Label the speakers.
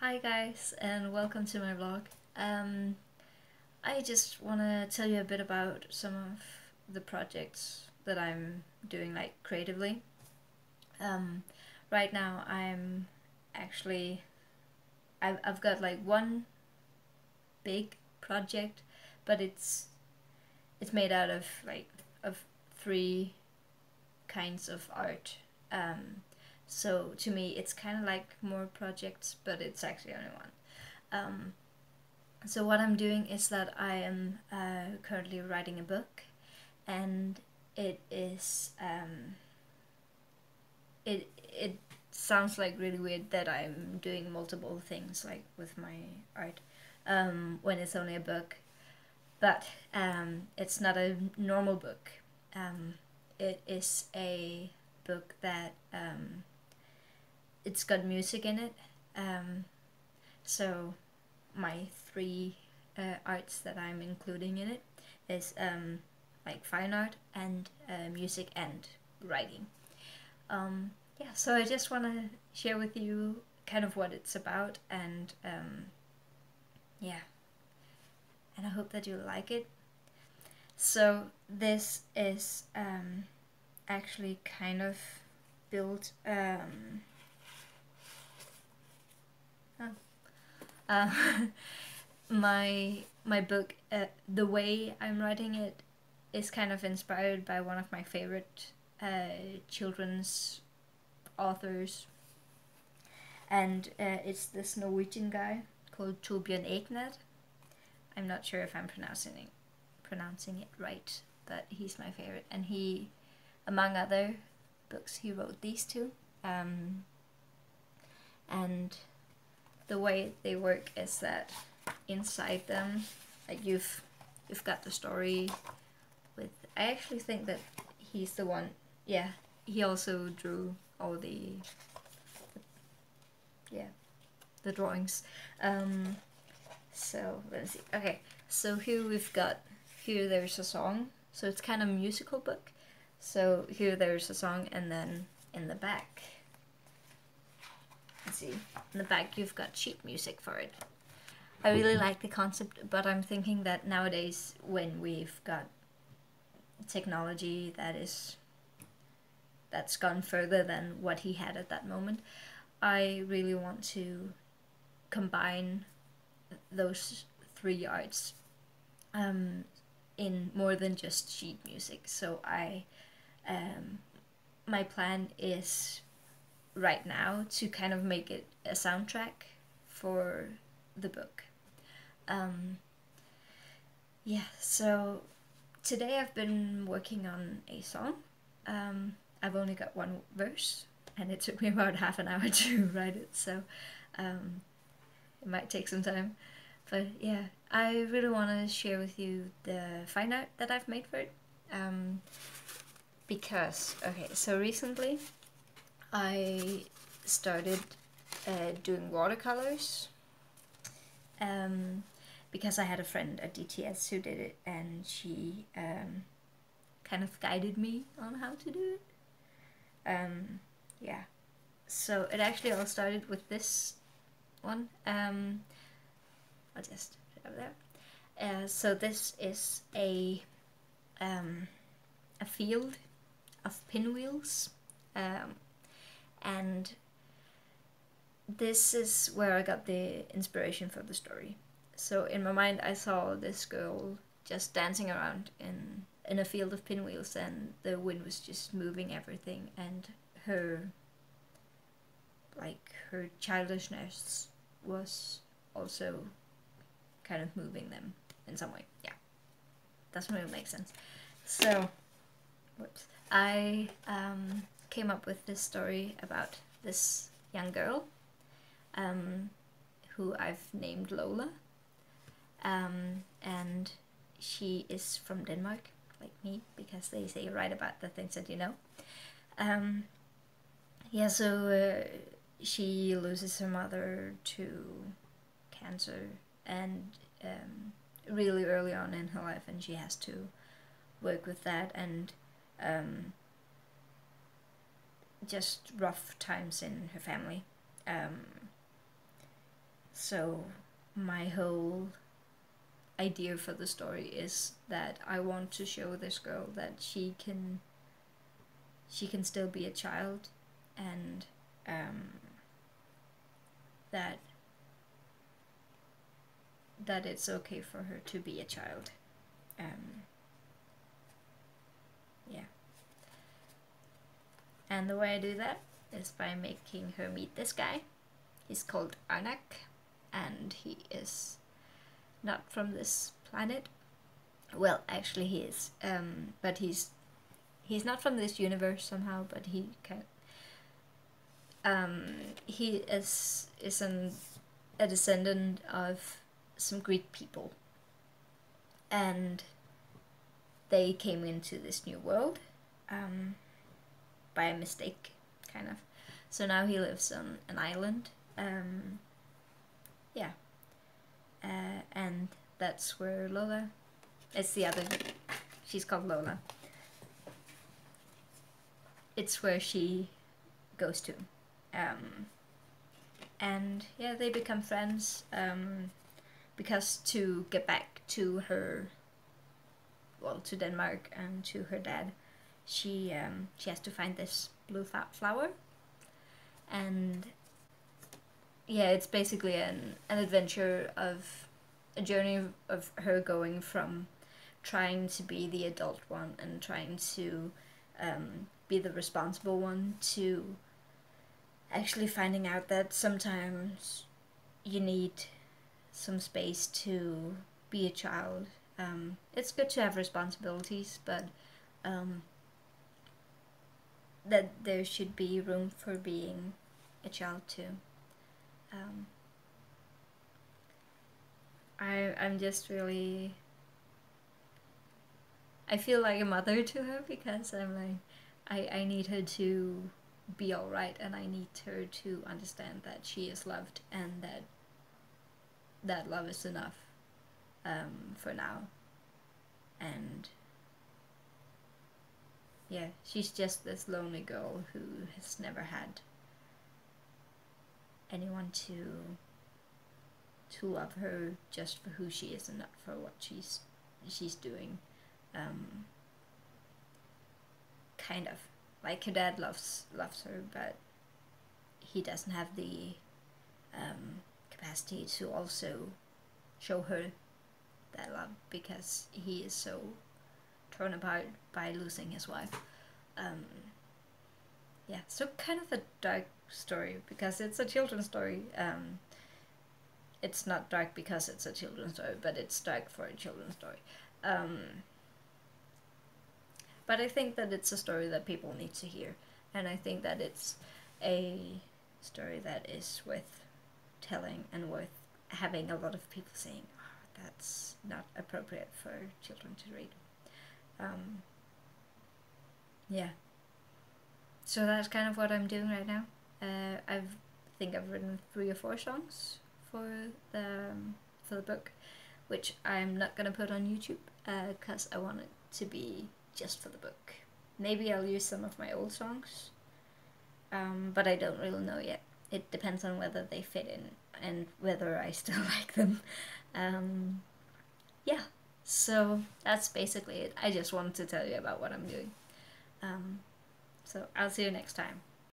Speaker 1: Hi guys, and welcome to my vlog. I just want to tell you a bit about some of the projects that I'm doing creatively. Um, right now I'm actually I've got one big project, but it's made out of of three kinds of art. So to me it's kind of like more projects, but it's actually only one. So what I'm doing is that I am currently writing a book, and it is it sounds really weird that I'm doing multiple things with my art when it's only a book, but it's not a normal book. It is a book that it's got music in it. So my three arts that I'm including in it is fine art and music and writing. Yeah, so I just want to share with you kind of what it's about, and yeah, and I hope that you like it. So this is actually kind of built uh, my book, the way I'm writing it is kind of inspired by one of my favorite children's authors, and it's this Norwegian guy called Torbjørn Egner. I'm not sure if I'm pronouncing it right, but he's my favorite, and he, among other books, he wrote these two. And the way they work is that inside them, you've got the story with. I actually think that he's the one. Yeah, he also drew all the drawings. So let's see. Okay, so here there's a song. So it's kind of a musical book. So here there's a song, and then in the back, let's see, in the back you've got sheet music for it. I really like the concept, but I'm thinking that nowadays, when we've got technology that's gone further than what he had at that moment, I really want to combine those three arts in more than just sheet music. So my plan is right now to kind of make it a soundtrack for the book. Yeah, so today I've been working on a song. I've only got one verse, and it took me about half an hour to write it, so it might take some time. But yeah, I really want to share with you the fine art that I've made for it. Because, okay, so recently I started doing watercolors because I had a friend at DTS who did it, and she kind of guided me on how to do it. Yeah, so it actually all started with this one. I'll just put it over there. So this is a field of pinwheels, and this is where I got the inspiration for the story. So in my mind I saw this girl just dancing around in a field of pinwheels, and the wind was just moving everything, and her childishness was also kind of moving them in some way. Yeah, doesn't really make sense. So, whoops. I came up with this story about this young girl who I've named Lola, and she is from Denmark, like me, because they say write about the things that you know. Yeah, so she loses her mother to cancer, and really early on in her life, and she has to work with that, and just rough times in her family. So my whole idea for the story is that I want to show this girl that she can still be a child, and that it's okay for her to be a child. Yeah. And the way I do that is by making her meet this guy. He's called Anak, and he is not from this planet. Well, actually he is, but he's not from this universe somehow, but he is a descendant of some Greek people, and they came into this new world by a mistake, kind of. So now he lives on an island. Yeah. And that's where Lola, it's the other, she's called Lola. It's where she goes to. And yeah, they become friends, because to get back to her, well, to Denmark and to her dad, she has to find this blue flower. And yeah, it's basically an adventure of a journey of her going from trying to be the adult one and trying to be the responsible one, to actually finding out that sometimes you need some space to be a child. It's good to have responsibilities, but that there should be room for being a child too. I'm just really, I feel like a mother to her, because I'm like, I need her to be alright, and I need her to understand that she is loved, and that love is enough for now. And yeah, she's just this lonely girl who has never had anyone to love her just for who she is and not for what she's doing. Kind of like her dad loves her, but he doesn't have the capacity to also show her that love, because he is so torn apart by losing his wife. Yeah, so kind of a dark story, because it's a children's story. It's not dark because it's a children's story, but it's dark for a children's story. But I think that it's a story that people need to hear, and I think that it's a story that is worth telling and worth having a lot of people saying, oh, that's not appropriate for children to read. Yeah. So that's kind of what I'm doing right now. I think I've written 3 or 4 songs for the book, which I'm not gonna put on YouTube, because I want it to be just for the book. Maybe I'll use some of my old songs, but I don't really know yet. It depends on whether they fit in and whether I still like them. Yeah, so that's basically it. I just wanted to tell you about what I'm doing. So I'll see you next time.